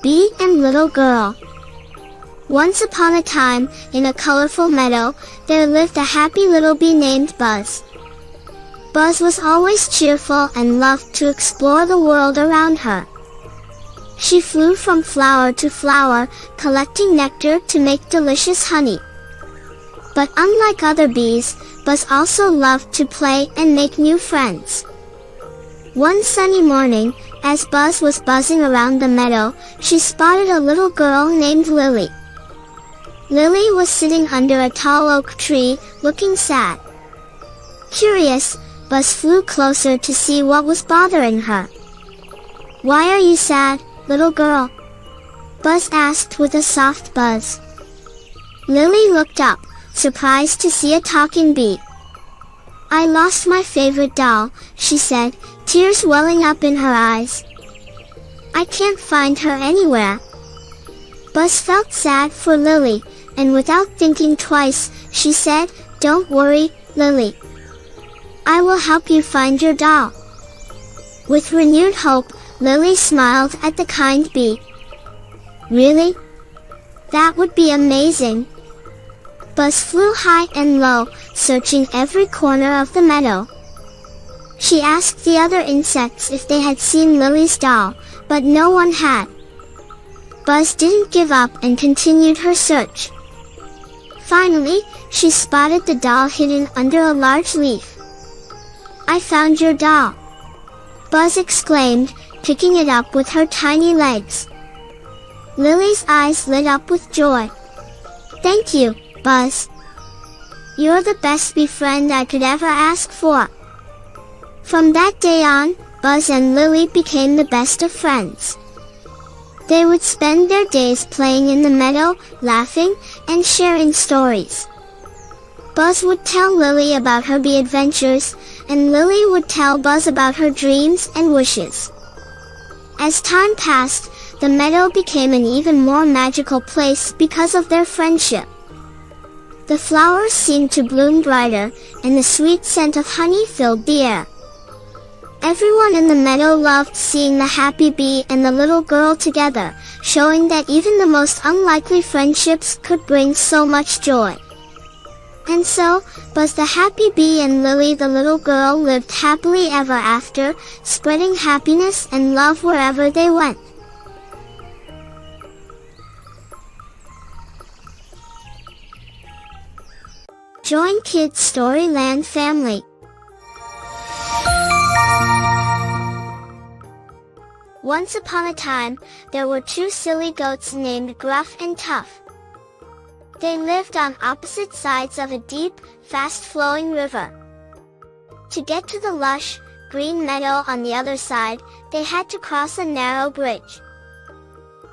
Bee and Little Girl. Once upon a time, in a colorful meadow, there lived a happy little bee named Buzz. Buzz was always cheerful and loved to explore the world around her. She flew from flower to flower, collecting nectar to make delicious honey. But unlike other bees, Buzz also loved to play and make new friends. One sunny morning, as Buzz was buzzing around the meadow, she spotted a little girl named Lily. Lily was sitting under a tall oak tree, looking sad. Curious, Buzz flew closer to see what was bothering her. "Why are you sad, little girl?" Buzz asked with a soft buzz. Lily looked up, surprised to see a talking bee. "I lost my favorite doll," she said, tears welling up in her eyes. "I can't find her anywhere." Buzz felt sad for Lily, and without thinking twice, she said, "Don't worry, Lily. I will help you find your doll." With renewed hope, Lily smiled at the kind bee. "Really? That would be amazing." Buzz flew high and low, searching every corner of the meadow. She asked the other insects if they had seen Lily's doll, but no one had. Buzz didn't give up and continued her search. Finally, she spotted the doll hidden under a large leaf. "I found your doll," Buzz exclaimed, picking it up with her tiny legs. Lily's eyes lit up with joy. "Thank you, Buzz. You're the best bee friend I could ever ask for." From that day on, Buzz and Lily became the best of friends. They would spend their days playing in the meadow, laughing, and sharing stories. Buzz would tell Lily about her bee adventures, and Lily would tell Buzz about her dreams and wishes. As time passed, the meadow became an even more magical place because of their friendship. The flowers seemed to bloom brighter, and the sweet scent of honey filled the air. Everyone in the meadow loved seeing the happy bee and the little girl together, showing that even the most unlikely friendships could bring so much joy. And so, Buzz the happy bee and Lily the little girl lived happily ever after, spreading happiness and love wherever they went. Join Kids Storyland family. Once upon a time, there were two silly goats named Gruff and Tough. They lived on opposite sides of a deep, fast-flowing river. To get to the lush, green meadow on the other side, they had to cross a narrow bridge.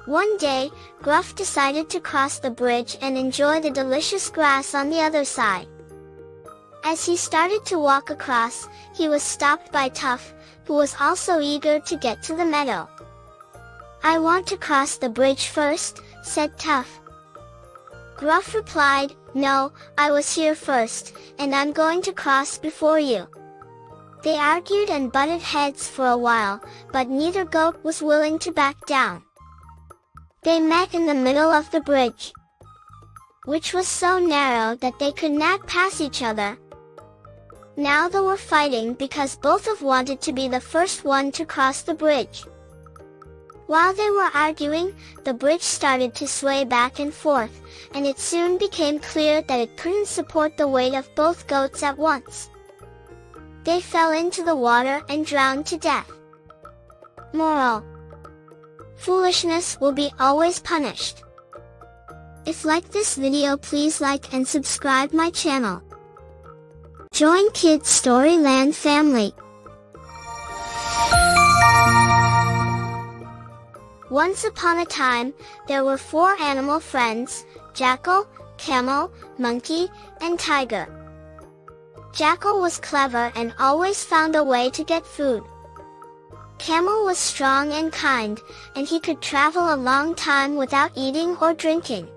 One day, Gruff decided to cross the bridge and enjoy the delicious grass on the other side. As he started to walk across, he was stopped by Tough, who was also eager to get to the meadow. "I want to cross the bridge first," said Tough. Gruff replied, "No, I was here first, and I'm going to cross before you." They argued and butted heads for a while, but neither goat was willing to back down. They met in the middle of the bridge, which was so narrow that they could not pass each other. Now they were fighting because both wanted to be the first one to cross the bridge. While they were arguing, the bridge started to sway back and forth, and it soon became clear that it couldn't support the weight of both goats at once. They fell into the water and drowned to death. Moral: foolishness will be always punished. If you like this video, please like and subscribe my channel. Join Kids Storyland family. Once upon a time, there were 4 animal friends: Jackal, Camel, Monkey, and Tiger. Jackal was clever and always found a way to get food. Camel was strong and kind, and he could travel a long time without eating or drinking.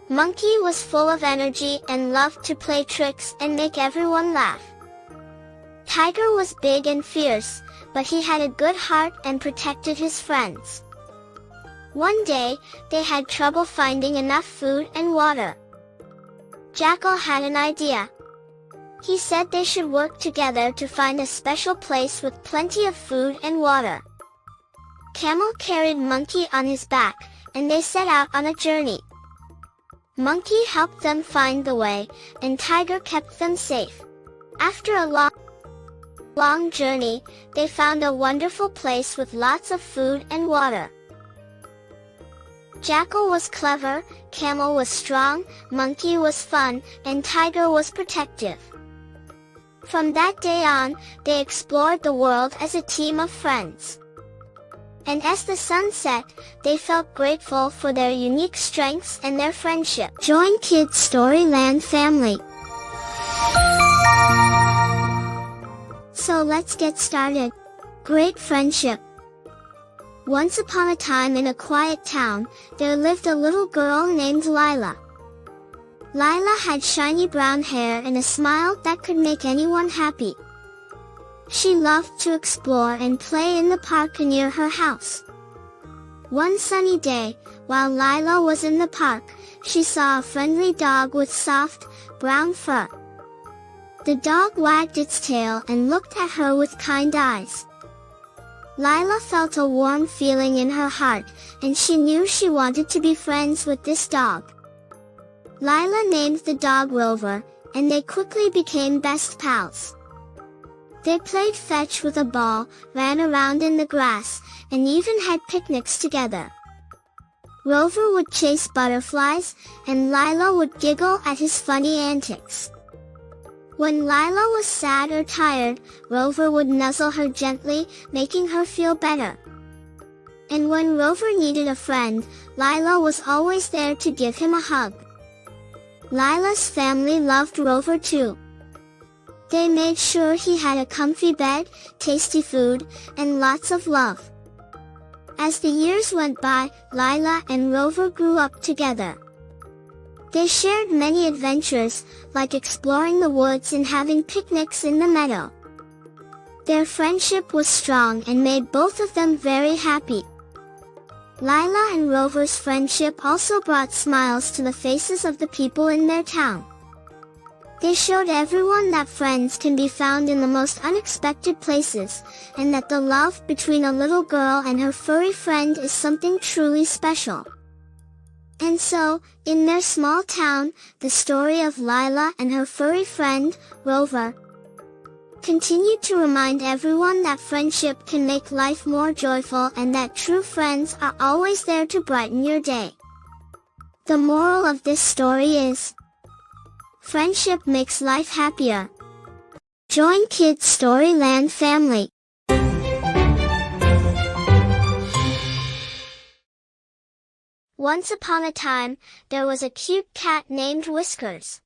Monkey was full of energy and loved to play tricks and make everyone laugh. Tiger was big and fierce, but he had a good heart and protected his friends. One day, they had trouble finding enough food and water. Jackal had an idea. He said they should work together to find a special place with plenty of food and water. Camel carried Monkey on his back, and they set out on a journey. Monkey helped them find the way, and Tiger kept them safe. After a long journey, they found a wonderful place with lots of food and water. Jackal was clever, Camel was strong, Monkey was fun, and Tiger was protective. From that day on, they explored the world as a team of friends. And as the sun set, they felt grateful for their unique strengths and their friendship. Join Kids Storyland family. So let's get started. Great friendship. Once upon a time in a quiet town, there lived a little girl named Lyla. Lyla had shiny brown hair and a smile that could make anyone happy. She loved to explore and play in the park near her house. One sunny day, while Lyla was in the park, she saw a friendly dog with soft, brown fur. The dog wagged its tail and looked at her with kind eyes. Lyla felt a warm feeling in her heart, and she knew she wanted to be friends with this dog. Lyla named the dog Rover, and they quickly became best pals. They played fetch with a ball, ran around in the grass, and even had picnics together. Rover would chase butterflies, and Lyla would giggle at his funny antics. When Lyla was sad or tired, Rover would nuzzle her gently, making her feel better. And when Rover needed a friend, Lyla was always there to give him a hug. Lyla's family loved Rover too. They made sure he had a comfy bed, tasty food, and lots of love. As the years went by, Lyla and Rover grew up together. They shared many adventures, like exploring the woods and having picnics in the meadow. Their friendship was strong and made both of them very happy. Lyla and Rover's friendship also brought smiles to the faces of the people in their town. They showed everyone that friends can be found in the most unexpected places, and that the love between a little girl and her furry friend is something truly special. And so, in their small town, the story of Lyla and her furry friend, Rover, continued to remind everyone that friendship can make life more joyful and that true friends are always there to brighten your day. The moral of this story is, friendship makes life happier. Join Kids Storyland family. Once upon a time, there was a cute cat named Whiskers.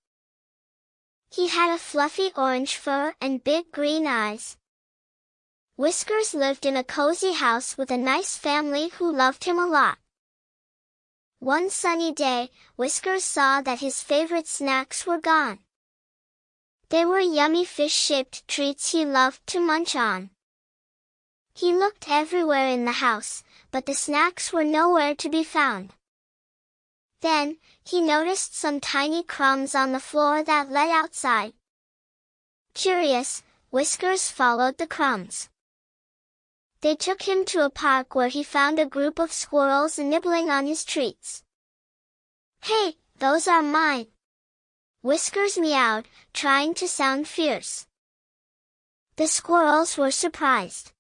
He had a fluffy orange fur and big green eyes. Whiskers lived in a cozy house with a nice family who loved him a lot. One sunny day, Whiskers saw that his favorite snacks were gone. They were yummy fish-shaped treats he loved to munch on. He looked everywhere in the house, but the snacks were nowhere to be found. Then, he noticed some tiny crumbs on the floor that led outside. Curious, Whiskers followed the crumbs. They took him to a park where he found a group of squirrels nibbling on his treats. "Hey, those are mine!" Whiskers meowed, trying to sound fierce. The squirrels were surprised.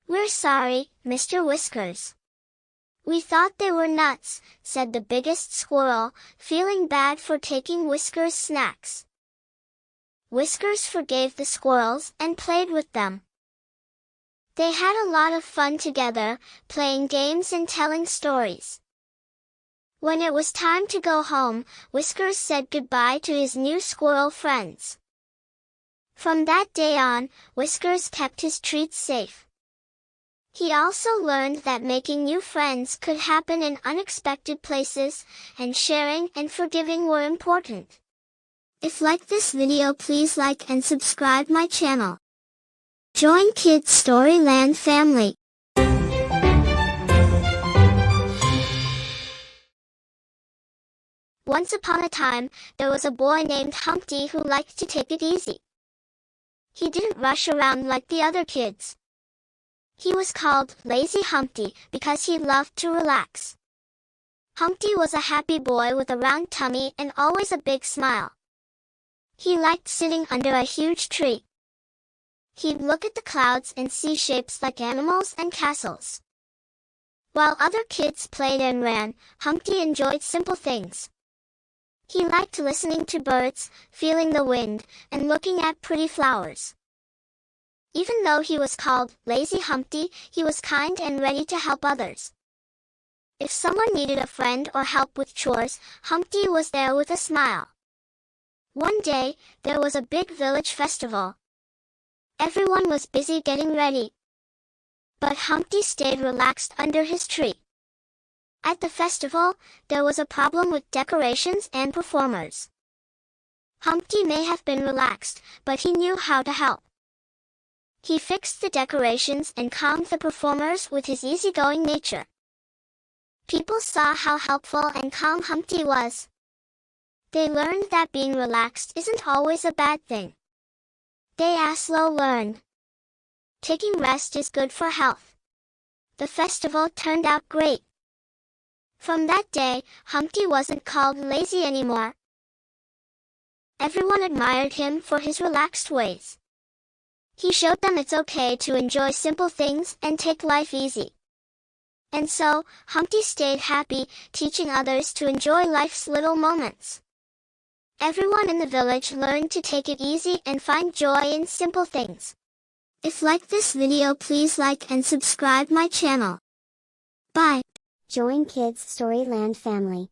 "We're sorry, Mr. Whiskers. We thought they were nuts," said the biggest squirrel, feeling bad for taking Whiskers' snacks. Whiskers forgave the squirrels and played with them. They had a lot of fun together, playing games and telling stories. When it was time to go home, Whiskers said goodbye to his new squirrel friends. From that day on, Whiskers kept his treats safe. He also learned that making new friends could happen in unexpected places, and sharing and forgiving were important. If you like this video, please like and subscribe my channel. Join Kids Storyland family. Once upon a time, there was a boy named Humpty who liked to take it easy. He didn't rush around like the other kids. He was called Lazy Humpty because he loved to relax. Humpty was a happy boy with a round tummy and always a big smile. He liked sitting under a huge tree. He'd look at the clouds and see shapes like animals and castles. While other kids played and ran, Humpty enjoyed simple things. He liked listening to birds, feeling the wind, and looking at pretty flowers. Even though he was called Lazy Humpty, he was kind and ready to help others. If someone needed a friend or help with chores, Humpty was there with a smile. One day, there was a big village festival. Everyone was busy getting ready. But Humpty stayed relaxed under his tree. At the festival, there was a problem with decorations and performers. Humpty may have been relaxed, but he knew how to help. He fixed the decorations and calmed the performers with his easygoing nature. People saw how helpful and calm Humpty was. They learned that being relaxed isn't always a bad thing. They Aslo learned. Taking rest is good for health. The festival turned out great. From that day, Humpty wasn't called lazy anymore. Everyone admired him for his relaxed ways. He showed them it's okay to enjoy simple things and take life easy. And so, Humpty stayed happy, teaching others to enjoy life's little moments. Everyone in the village learned to take it easy and find joy in simple things. If you like this video, please like and subscribe my channel. Bye. Join Kids Storyland family.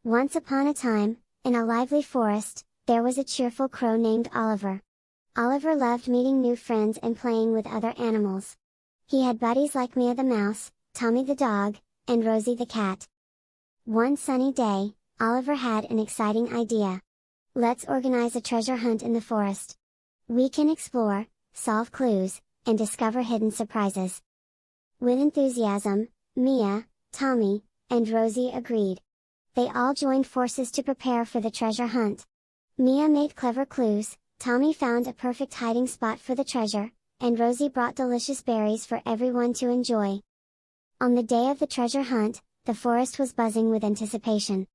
Once upon a time, in a lively forest, there was a cheerful crow named Oliver. Oliver loved meeting new friends and playing with other animals. He had buddies like Mia the mouse, Tommy the dog, and Rosie the cat. One sunny day, Oliver had an exciting idea. Let's organize a treasure hunt in the forest. We can explore, solve clues, and discover hidden surprises. With enthusiasm, Mia, Tommy, and Rosie agreed. They all joined forces to prepare for the treasure hunt. Mia made clever clues, Tommy found a perfect hiding spot for the treasure, and Rosie brought delicious berries for everyone to enjoy. On the day of the treasure hunt, the forest was buzzing with anticipation.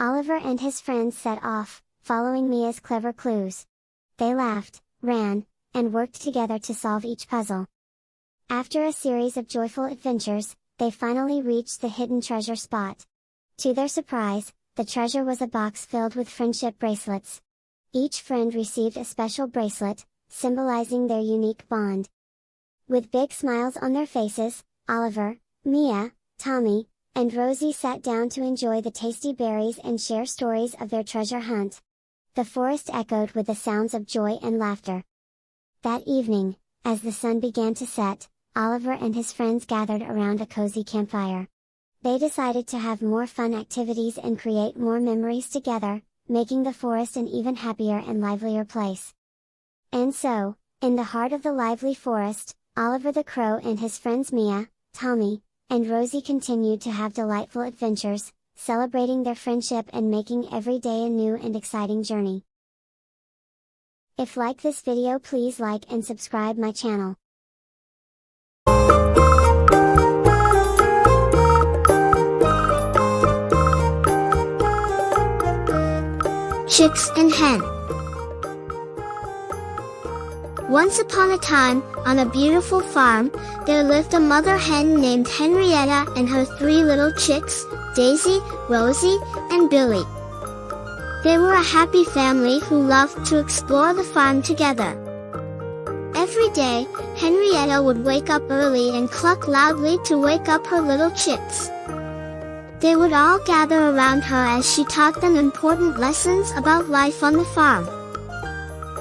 Oliver and his friends set off, following Mia's clever clues. They laughed, ran, and worked together to solve each puzzle. After a series of joyful adventures, they finally reached the hidden treasure spot. To their surprise, the treasure was a box filled with friendship bracelets. Each friend received a special bracelet, symbolizing their unique bond. With big smiles on their faces, Oliver, Mia, Tommy, and Rosie sat down to enjoy the tasty berries and share stories of their treasure hunt. The forest echoed with the sounds of joy and laughter. That evening, as the sun began to set, Oliver and his friends gathered around a cozy campfire. They decided to have more fun activities and create more memories together, making the forest an even happier and livelier place. And so, in the heart of the lively forest, Oliver the Crow and his friends Mia, Tommy, and Rosie continued to have delightful adventures, celebrating their friendship and making every day a new and exciting journey. If you like this video, please like and subscribe my channel. Chicks and Hen. Once upon a time, on a beautiful farm, there lived a mother hen named Henrietta and her 3 little chicks, Daisy, Rosie, and Billy. They were a happy family who loved to explore the farm together. Every day, Henrietta would wake up early and cluck loudly to wake up her little chicks. They would all gather around her as she taught them important lessons about life on the farm.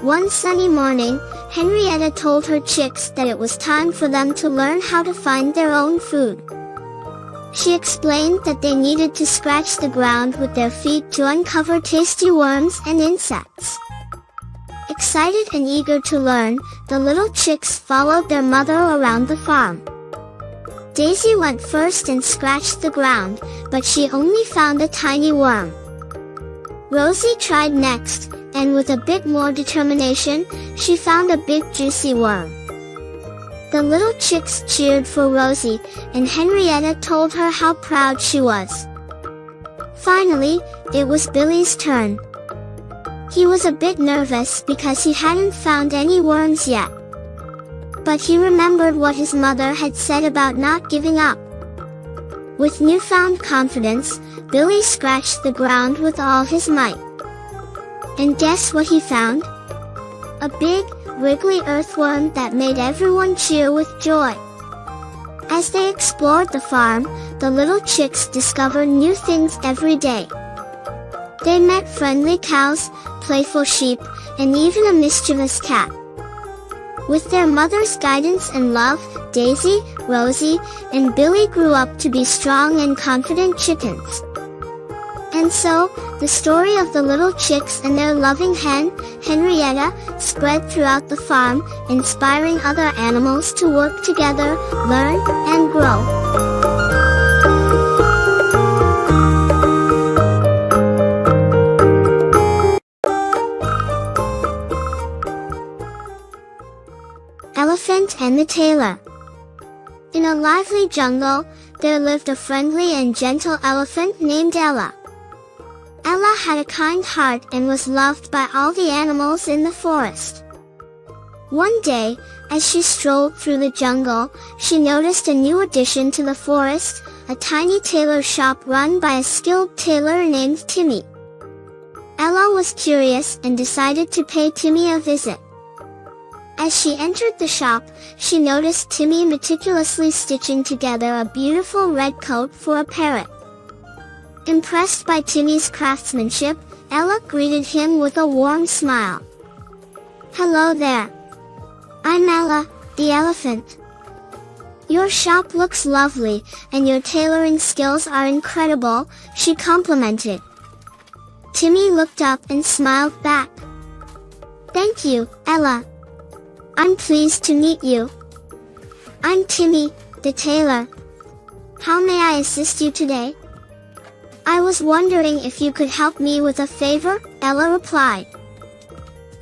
One sunny morning, Henrietta told her chicks that it was time for them to learn how to find their own food. She explained that they needed to scratch the ground with their feet to uncover tasty worms and insects. Excited and eager to learn, the little chicks followed their mother around the farm. Daisy went first and scratched the ground, but she only found a tiny worm. Rosie tried next, and with a bit more determination, she found a big juicy worm. The little chicks cheered for Rosie, and Henrietta told her how proud she was. Finally, it was Billy's turn. He was a bit nervous because he hadn't found any worms yet. But he remembered what his mother had said about not giving up. With newfound confidence, Billy scratched the ground with all his might. And guess what he found? A big, wriggly earthworm that made everyone cheer with joy. As they explored the farm, the little chicks discovered new things every day. They met friendly cows, playful sheep, and even a mischievous cat. With their mother's guidance and love, Daisy, Rosie, and Billy grew up to be strong and confident chickens. And so, the story of the little chicks and their loving hen, Henrietta, spread throughout the farm, inspiring other animals to work together, learn, and grow. Elephant and the Tailor. In a lively jungle, there lived a friendly and gentle elephant named Ella. Ella had a kind heart and was loved by all the animals in the forest. One day, as she strolled through the jungle, she noticed a new addition to the forest, a tiny tailor shop run by a skilled tailor named Timmy. Ella was curious and decided to pay Timmy a visit. As she entered the shop, she noticed Timmy meticulously stitching together a beautiful red coat for a parrot. Impressed by Timmy's craftsmanship, Ella greeted him with a warm smile. "Hello there. I'm Ella, the elephant. Your shop looks lovely, and your tailoring skills are incredible," she complimented. Timmy looked up and smiled back. "Thank you, Ella. I'm pleased to meet you. I'm Timmy, the tailor. How may I assist you today?" "I was wondering if you could help me with a favor," Ella replied.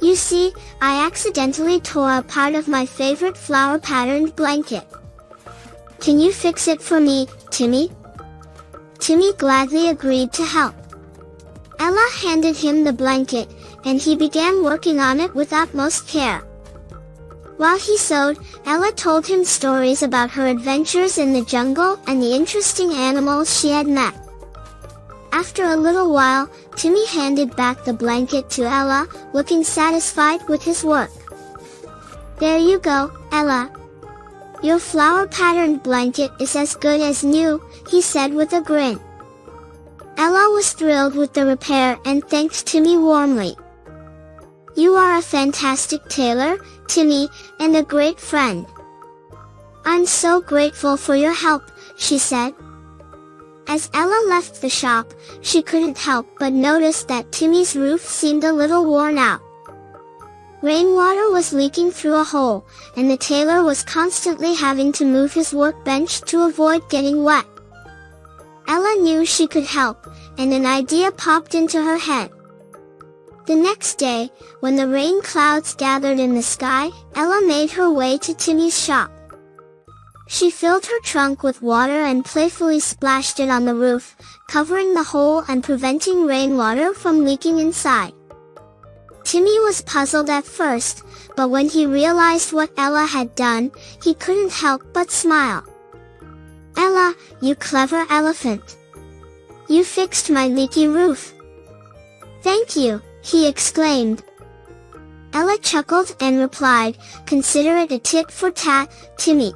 "You see, I accidentally tore a part of my favorite flower-patterned blanket. Can you fix it for me, Timmy?" Timmy gladly agreed to help. Ella handed him the blanket, and he began working on it with utmost care. While he sewed, Ella told him stories about her adventures in the jungle and the interesting animals she had met. After a little while, Timmy handed back the blanket to Ella, looking satisfied with his work. "There you go, Ella. Your flower-patterned blanket is as good as new," he said with a grin. Ella was thrilled with the repair and thanked Timmy warmly. "You are a fantastic tailor, Timmy, and a great friend. I'm so grateful for your help," she said. As Ella left the shop, she couldn't help but notice that Timmy's roof seemed a little worn out. Rainwater was leaking through a hole, and the tailor was constantly having to move his workbench to avoid getting wet. Ella knew she could help, and an idea popped into her head. The next day, when the rain clouds gathered in the sky, Ella made her way to Timmy's shop. She filled her trunk with water and playfully splashed it on the roof, covering the hole and preventing rainwater from leaking inside. Timmy was puzzled at first, but when he realized what Ella had done, he couldn't help but smile. "Ella, you clever elephant. You fixed my leaky roof." "Thank you," he exclaimed. Ella chuckled and replied, "Consider it a tit for tat, Timmy.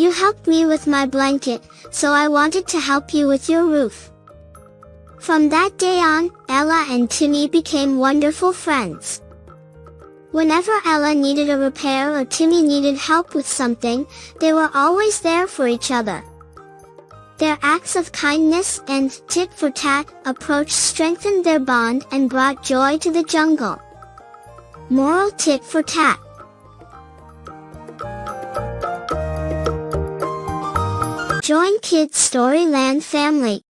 You helped me with my blanket, so I wanted to help you with your roof." From that day on, Ella and Timmy became wonderful friends. Whenever Ella needed a repair or Timmy needed help with something, they were always there for each other. Their acts of kindness and tit-for-tat approach strengthened their bond and brought joy to the jungle. Moral tit-for-tat. Join Kids Storyland family.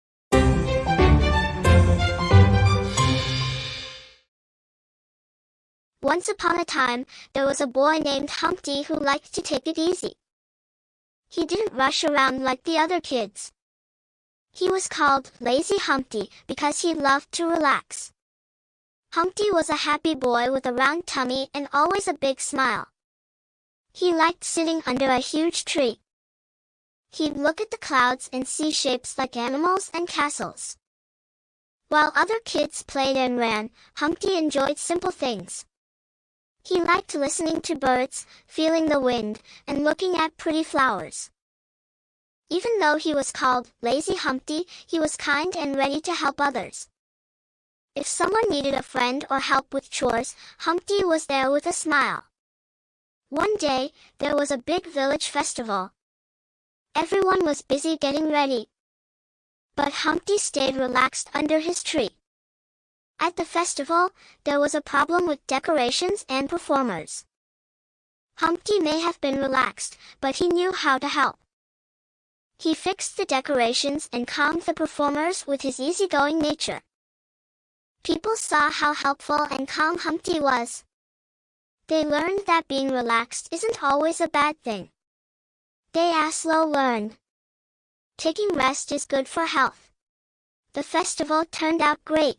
Once upon a time, there was a boy named Humpty who liked to take it easy. He didn't rush around like the other kids. He was called Lazy Humpty because he loved to relax. Humpty was a happy boy with a round tummy and always a big smile. He liked sitting under a huge tree. He'd look at the clouds and see shapes like animals and castles. While other kids played and ran, Humpty enjoyed simple things. He liked listening to birds, feeling the wind, and looking at pretty flowers. Even though he was called Lazy Humpty, he was kind and ready to help others. If someone needed a friend or help with chores, Humpty was there with a smile. One day, there was a big village festival. Everyone was busy getting ready. But Humpty stayed relaxed under his tree. At the festival, there was a problem with decorations and performers. Humpty may have been relaxed, but he knew how to help. He fixed the decorations and calmed the performers with his easygoing nature. People saw how helpful and calm Humpty was. They learned that being relaxed isn't always a bad thing. They Aslo learned. Taking rest is good for health. The festival turned out great.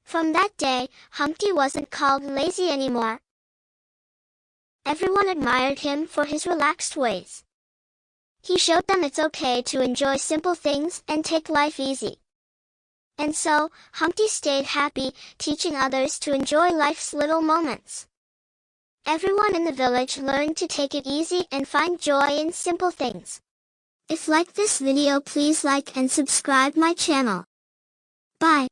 From that day, Humpty wasn't called lazy anymore. Everyone admired him for his relaxed ways. He showed them it's okay to enjoy simple things and take life easy. And so, Humpty stayed happy, teaching others to enjoy life's little moments. Everyone in the village learned to take it easy and find joy in simple things. If you like this video, please like and subscribe my channel. Bye.